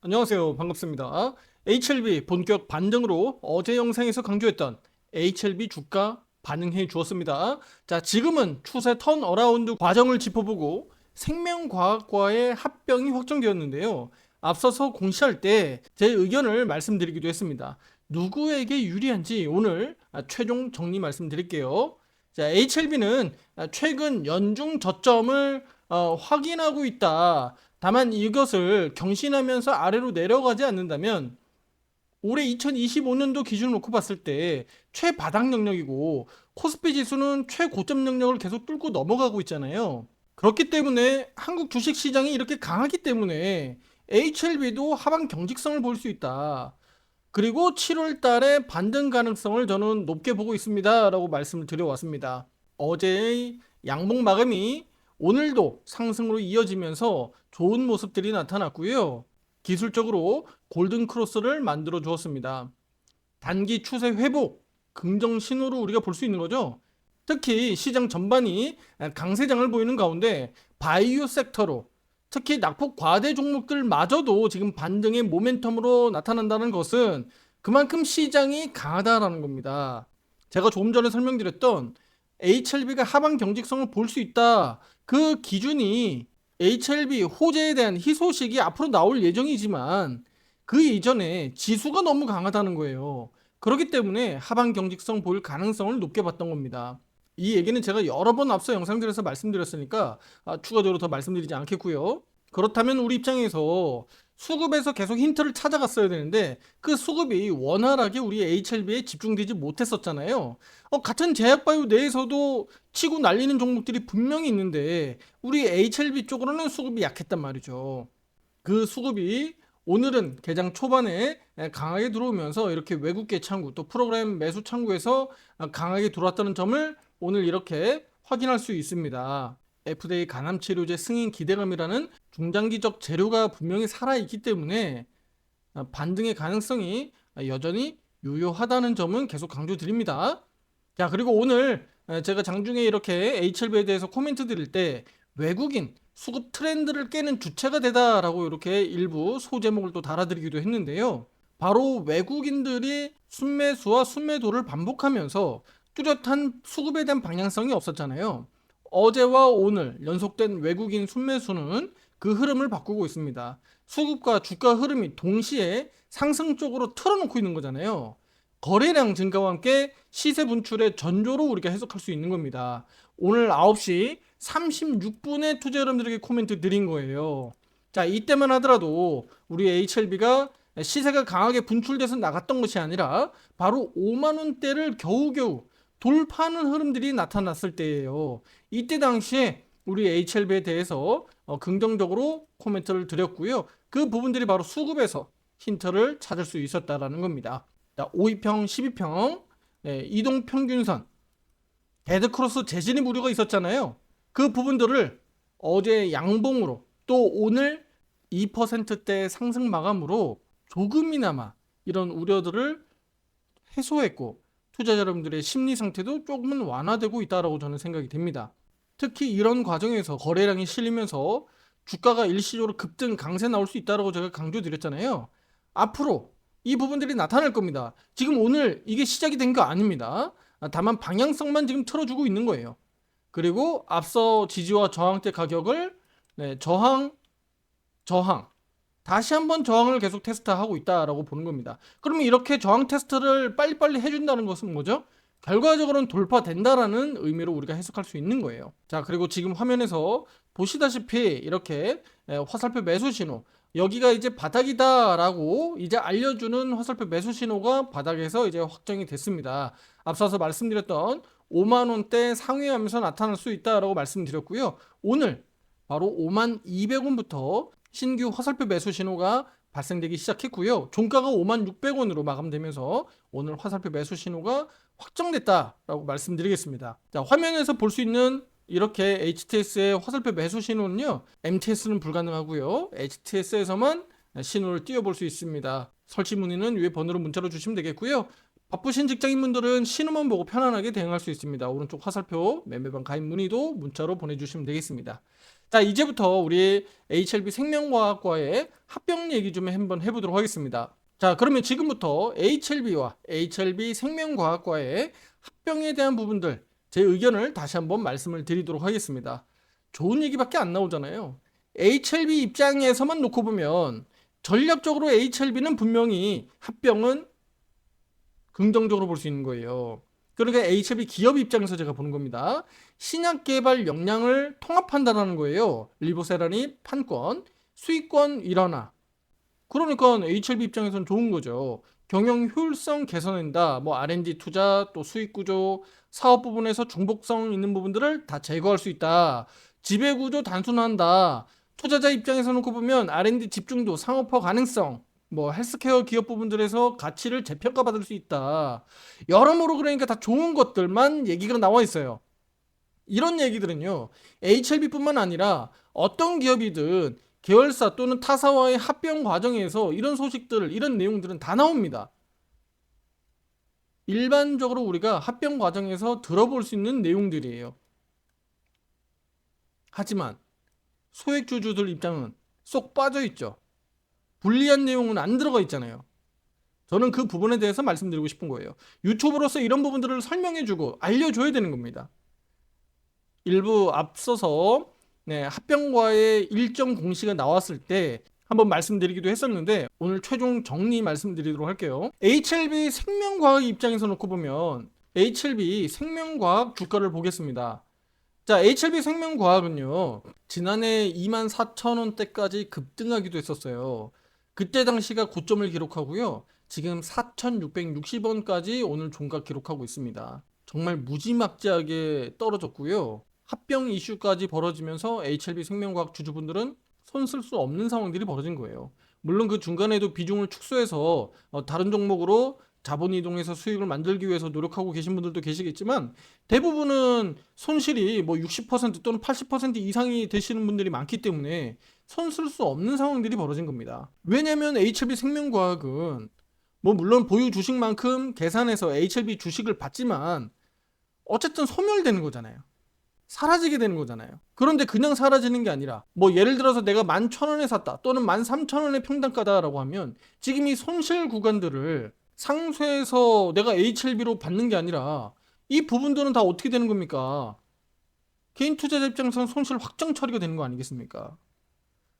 안녕하세요. 반갑습니다. HLB 본격 반등으로 어제 영상에서 강조했던 HLB 주가 반응해 주었습니다. 자, 지금은 추세 턴어라운드 과정을 짚어보고 생명과학과의 합병이 확정되었는데요. 앞서서 공시할 때 제 의견을 말씀드리기도 했습니다. 누구에게 유리한지 오늘 최종 정리 말씀드릴게요. 자, HLB는 최근 연중 저점을 확인하고 있다. 다만 이것을 경신하면서 아래로 내려가지 않는다면 올해 2025년도 기준으로 놓고 봤을 때 최바닥 영역이고 코스피 지수는 최고점 영역을 계속 뚫고 넘어가고 있잖아요. 그렇기 때문에 한국 주식 시장이 이렇게 강하기 때문에 HLB도 하방 경직성을 볼 수 있다. 그리고 7월 달에 반등 가능성을 저는 높게 보고 있습니다. 라고 말씀을 드려왔습니다. 어제의 양봉 마감이 오늘도 상승으로 이어지면서 좋은 모습들이 나타났고요. 기술적으로 골든 크로스를 만들어 주었습니다. 단기 추세 회복, 긍정 신호로 우리가 볼 수 있는 거죠. 특히 시장 전반이 강세장을 보이는 가운데 바이오 섹터로 특히 낙폭 과대 종목들마저도 지금 반등의 모멘텀으로 나타난다는 것은 그만큼 시장이 강하다라는 겁니다. 제가 조금 전에 설명드렸던 HLB가 하방 경직성을 볼 수 있다. 그 기준이 HLB 호재에 대한 희소식이 앞으로 나올 예정이지만 그 이전에 지수가 너무 강하다는 거예요. 그렇기 때문에 하방 경직성 보일 가능성을 높게 봤던 겁니다. 이 얘기는 제가 여러 번 앞서 영상들에서 말씀드렸으니까 추가적으로 더 말씀드리지 않겠고요. 그렇다면 우리 입장에서 수급에서 계속 힌트를 찾아갔어야 되는데 그 수급이 원활하게 우리 HLB에 집중되지 못했었잖아요. 같은 제약바이오 내에서도 치고 날리는 종목들이 분명히 있는데 우리 HLB 쪽으로는 수급이 약했단 말이죠. 그 수급이 오늘은 개장 초반에 강하게 들어오면서 이렇게 외국계 창구 또 프로그램 매수 창구에서 강하게 들어왔다는 점을 오늘 이렇게 확인할 수 있습니다. FDA 간암치료제 승인 기대감이라는 중장기적 재료가 분명히 살아있기 때문에 반등의 가능성이 여전히 유효하다는 점은 계속 강조드립니다. 자, 그리고 오늘 제가 장중에 이렇게 HLB에 대해서 코멘트 드릴 때 외국인 수급 트렌드를 깨는 주체가 되다라고 이렇게 일부 소제목을 또 달아드리기도 했는데요. 바로 외국인들이 순매수와 순매도를 반복하면서 뚜렷한 수급에 대한 방향성이 없었잖아요. 어제와 오늘 연속된 외국인 순매수는 그 흐름을 바꾸고 있습니다. 수급과 주가 흐름이 동시에 상승 쪽으로 틀어놓고 있는 거잖아요. 거래량 증가와 함께 시세 분출의 전조로 우리가 해석할 수 있는 겁니다. 오늘 9시 36분에 투자 여러분들에게 코멘트 드린 거예요. 자, 이때만 하더라도 우리 HLB가 시세가 강하게 분출돼서 나갔던 것이 아니라 바로 5만 원대를 겨우겨우 돌파하는 흐름들이 나타났을 때예요. 이때 당시에 우리 HLB에 대해서 긍정적으로 코멘트를 드렸고요. 그 부분들이 바로 수급에서 힌트를 찾을 수 있었다라는 겁니다. 자, 5위평, 12평, 이동평균선, 데드크로스 재진입 우려가 있었잖아요. 그 부분들을 어제 양봉으로 또 오늘 2%대 상승 마감으로 조금이나마 이런 우려들을 해소했고 투자자 여러분들의 심리 상태도 조금은 완화되고 있다고 저는 생각이 됩니다. 특히 이런 과정에서 거래량이 실리면서 주가가 일시적으로 급등 강세 나올 수 있다고 제가 강조드렸잖아요. 앞으로 이 부분들이 나타날 겁니다. 지금 오늘 이게 시작이 된 거 아닙니다. 다만 방향성만 지금 틀어주고 있는 거예요. 그리고 앞서 지지와 저항대 가격을 저항, 다시 한번 저항을 계속 테스트하고 있다라고 보는 겁니다. 그러면 이렇게 저항 테스트를 빨리빨리 해준다는 것은 뭐죠? 결과적으로는 돌파된다라는 의미로 우리가 해석할 수 있는 거예요. 자, 그리고 지금 화면에서 보시다시피 이렇게 화살표 매수 신호, 여기가 이제 바닥이다라고 이제 알려주는 화살표 매수 신호가 바닥에서 이제 확정이 됐습니다. 앞서서 말씀드렸던 5만 원대 상회하면서 나타날 수 있다라고 말씀드렸고요. 오늘 바로 5만 200원부터 신규 화살표 매수 신호가 발생되기 시작했고요. 종가가 5만 600원으로 마감되면서 오늘 화살표 매수 신호가 확정됐다라고 말씀드리겠습니다. 자, 화면에서 볼 수 있는 이렇게 HTS의 화살표 매수 신호는요. MTS는 불가능하고요. HTS에서만 신호를 띄워볼 수 있습니다. 설치 문의는 위에 번호로 문자로 주시면 되겠고요. 바쁘신 직장인분들은 신호만 보고 편안하게 대응할 수 있습니다. 오른쪽 화살표 매매방 가입 문의도 문자로 보내주시면 되겠습니다. 자, 이제부터 우리 HLB 생명과학과의 합병 얘기 좀 한번 해보도록 하겠습니다. 자, 그러면 지금부터 HLB와 HLB 생명과학과의 합병에 대한 부분들, 제 의견을 다시 한번 말씀을 드리도록 하겠습니다. 좋은 얘기밖에 안 나오잖아요. HLB 입장에서만 놓고 보면 전략적으로 HLB는 분명히 합병은 긍정적으로 볼 수 있는 거예요. 그러니까 HLB 기업 입장에서 제가 보는 겁니다. 신약 개발 역량을 통합한다는 거예요. 리보세라니 판권, 수익권 일환화. 그러니까 HLB 입장에서는 좋은 거죠. 경영 효율성 개선한다. 뭐 R&D 투자, 또 수익 구조, 사업 부분에서 중복성 있는 부분들을 다 제거할 수 있다. 지배 구조 단순화한다. 투자자 입장에서 놓고 보면 R&D 집중도, 상업화 가능성, 뭐 헬스케어 기업 부분들에서 가치를 재평가받을 수 있다. 여러모로 그러니까 다 좋은 것들만 얘기가 나와 있어요. 이런 얘기들은요, HLB뿐만 아니라 어떤 기업이든 계열사 또는 타사와의 합병 과정에서 이런 소식들, 이런 내용들은 다 나옵니다. 일반적으로 우리가 합병 과정에서 들어볼 수 있는 내용들이에요. 하지만 소액주주들 입장은 쏙 빠져 있죠. 불리한 내용은 안 들어가 있잖아요. 저는 그 부분에 대해서 말씀드리고 싶은 거예요. 유튜브로서 이런 부분들을 설명해주고 알려줘야 되는 겁니다. 일부 앞서서 합병과의 일정 공시가 나왔을 때 한번 말씀드리기도 했었는데 오늘 최종 정리 말씀드리도록 할게요. HLB 생명과학 입장에서 놓고 보면 HLB 생명과학 주가를 보겠습니다. 자, HLB 생명과학은요, 지난해 24,000원대까지 급등하기도 했었어요. 그때 당시가 고점을 기록하고요, 지금 4,660원까지 오늘 종가 기록하고 있습니다. 정말 무지막지하게 떨어졌고요. 합병 이슈까지 벌어지면서 HLB 생명과학 주주분들은 손 쓸 수 없는 상황들이 벌어진 거예요. 물론 그 중간에도 비중을 축소해서 다른 종목으로 자본 이동해서 수익을 만들기 위해서 노력하고 계신 분들도 계시겠지만 대부분은 손실이 뭐 60% 또는 80% 이상이 되시는 분들이 많기 때문에 손 쓸 수 없는 상황들이 벌어진 겁니다. 왜냐면 HLB 생명과학은 뭐 물론 보유 주식만큼 계산해서 HLB 주식을 받지만 어쨌든 소멸되는 거잖아요. 사라지게 되는 거잖아요. 그런데 그냥 사라지는 게 아니라 뭐 예를 들어서 내가 11,000원에 샀다 또는 13,000원의 평단가다라고 하면 지금 이 손실 구간들을 상쇄해서 내가 HLB로 받는 게 아니라 이 부분들은 다 어떻게 되는 겁니까? 개인 투자자 입장에서는 손실 확정 처리가 되는 거 아니겠습니까?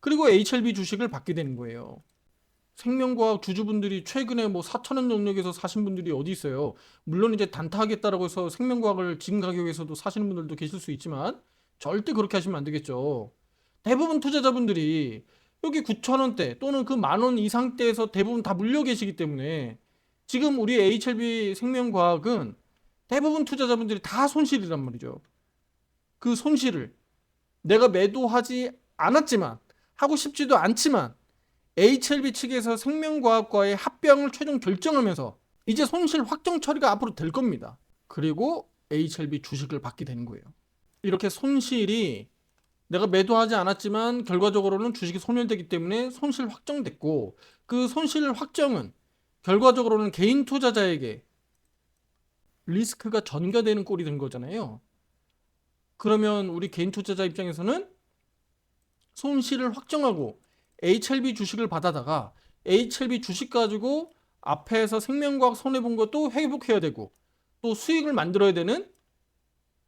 그리고 HLB 주식을 받게 되는 거예요. 생명과학 주주분들이 최근에 뭐 4,000원 영역에서 사신 분들이 어디 있어요? 물론 이제 단타하겠다라고 해서 생명과학을 지금 가격에서도 사시는 분들도 계실 수 있지만 절대 그렇게 하시면 안 되겠죠. 대부분 투자자분들이 여기 9,000원대 또는 그 10,000원 이상대에서 대부분 다 물려 계시기 때문에 지금 우리 HLB 생명과학은 대부분 투자자분들이 다 손실이란 말이죠. 그 손실을 내가 매도하지 않았지만 하고 싶지도 않지만 HLB 측에서 생명과학과의 합병을 최종 결정하면서 이제 손실 확정 처리가 앞으로 될 겁니다. 그리고 HLB 주식을 받게 되는 거예요. 이렇게 손실이 내가 매도하지 않았지만 결과적으로는 주식이 소멸되기 때문에 손실 확정됐고 그 손실 확정은 결과적으로는 개인 투자자에게 리스크가 전가되는 꼴이 된 거잖아요. 그러면 우리 개인 투자자 입장에서는 손실을 확정하고 HLB 주식을 받아다가 HLB 주식 가지고 앞에서 생명과학 손해본 것도 회복해야 되고 또 수익을 만들어야 되는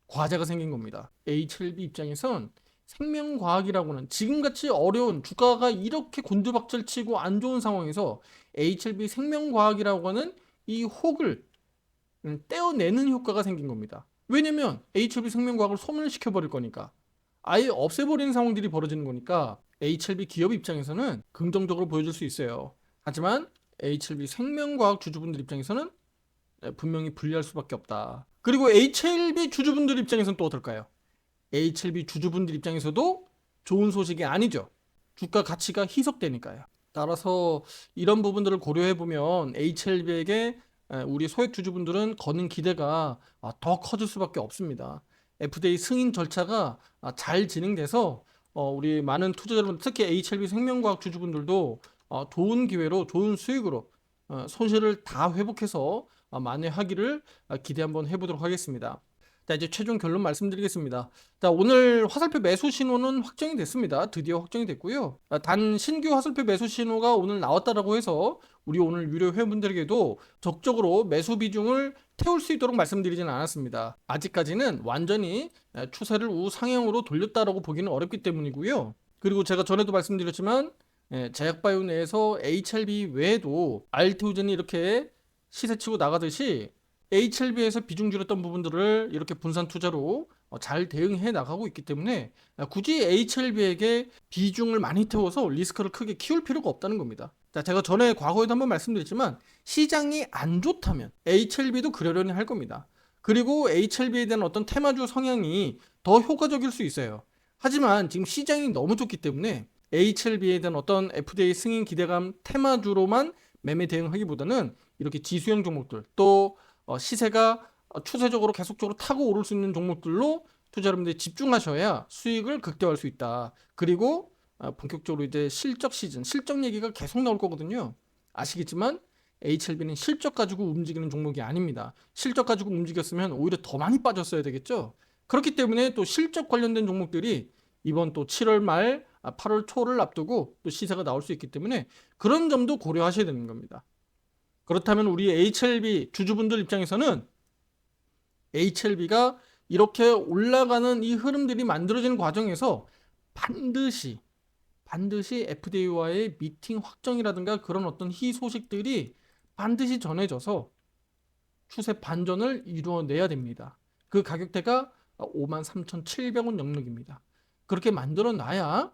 과제가 생긴 겁니다. HLB 입장에선 생명과학이라고는 지금같이 어려운 주가가 이렇게 곤두박질 치고 안 좋은 상황에서 HLB 생명과학이라고 하는 이 혹을 떼어내는 효과가 생긴 겁니다. 왜냐면 HLB 생명과학을 소멸시켜버릴 거니까 아예 없애버리는 상황들이 벌어지는 거니까 HLB 기업 입장에서는 긍정적으로 보여줄 수 있어요. 하지만 HLB 생명과학 주주분들 입장에서는 분명히 불리할 수밖에 없다. 그리고 HLB 주주분들 입장에서는 또 어떨까요? HLB 주주분들 입장에서도 좋은 소식이 아니죠. 주가 가치가 희석되니까요. 따라서 이런 부분들을 고려해보면 HLB에게 우리 소액 주주분들은 거는 기대가 더 커질 수밖에 없습니다. FDA 승인 절차가 잘 진행돼서 우리 많은 투자자분 특히 HLB 생명과학 주주분들도 좋은 기회로 좋은 수익으로 손실을 다 회복해서 만회하기를 기대 한번 해보도록 하겠습니다. 자, 이제 최종 결론 말씀드리겠습니다. 자, 오늘 화살표 매수 신호는 확정이 됐습니다. 드디어 확정이 됐고요. 단 신규 화살표 매수 신호가 오늘 나왔다라고 해서 우리 오늘 유료 회원분들에게도 적극적으로 매수 비중을 태울 수 있도록 말씀드리지는 않았습니다. 아직까지는 완전히 추세를 우상향으로 돌렸다라고 보기는 어렵기 때문이고요. 그리고 제가 전에도 말씀드렸지만 제약바이오 내에서 HLB 외에도 알테오젠이 이렇게 시세치고 나가듯이 HLB에서 비중 줄였던 부분들을 이렇게 분산 투자로 잘 대응해 나가고 있기 때문에 굳이 HLB에게 비중을 많이 태워서 리스크를 크게 키울 필요가 없다는 겁니다. 자, 제가 전에 과거에도 한번 말씀드렸지만 시장이 안 좋다면 HLB도 그러려니 할 겁니다. 그리고 HLB에 대한 어떤 테마주 성향이 더 효과적일 수 있어요. 하지만 지금 시장이 너무 좋기 때문에 HLB에 대한 어떤 FDA 승인 기대감 테마주로만 매매 대응하기보다는 이렇게 지수형 종목들 또 시세가 추세적으로 계속적으로 타고 오를 수 있는 종목들로 투자자분들이 집중하셔야 수익을 극대화할 수 있다. 그리고 본격적으로 이제 실적 시즌, 실적 얘기가 계속 나올 거거든요. 아시겠지만 HLB는 실적 가지고 움직이는 종목이 아닙니다. 실적 가지고 움직였으면 오히려 더 많이 빠졌어야 되겠죠. 그렇기 때문에 또 실적 관련된 종목들이 이번 또 7월 말 8월 초를 앞두고 또 시세가 나올 수 있기 때문에 그런 점도 고려하셔야 되는 겁니다. 그렇다면 우리 HLB 주주분들 입장에서는 HLB가 이렇게 올라가는 이 흐름들이 만들어지는 과정에서 반드시 FDA와의 미팅 확정이라든가 그런 어떤 희소식들이 반드시 전해져서 추세 반전을 이루어내야 됩니다. 그 가격대가 53,700원 영역입니다. 그렇게 만들어 놔야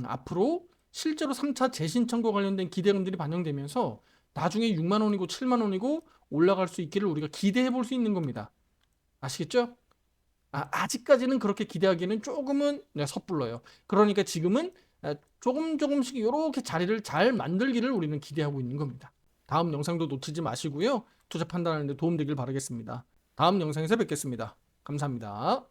앞으로 실제로 3차 재신청과 관련된 기대감들이 반영되면서 나중에 6만 원이고 7만 원이고 올라갈 수 있기를 우리가 기대해 볼 수 있는 겁니다. 아시겠죠? 아직까지는 그렇게 기대하기는 조금은 섣불러요. 그러니까 지금은 조금씩 이렇게 자리를 잘 만들기를 우리는 기대하고 있는 겁니다. 다음 영상도 놓치지 마시고요. 투자 판단하는 데 도움되길 바라겠습니다. 다음 영상에서 뵙겠습니다. 감사합니다.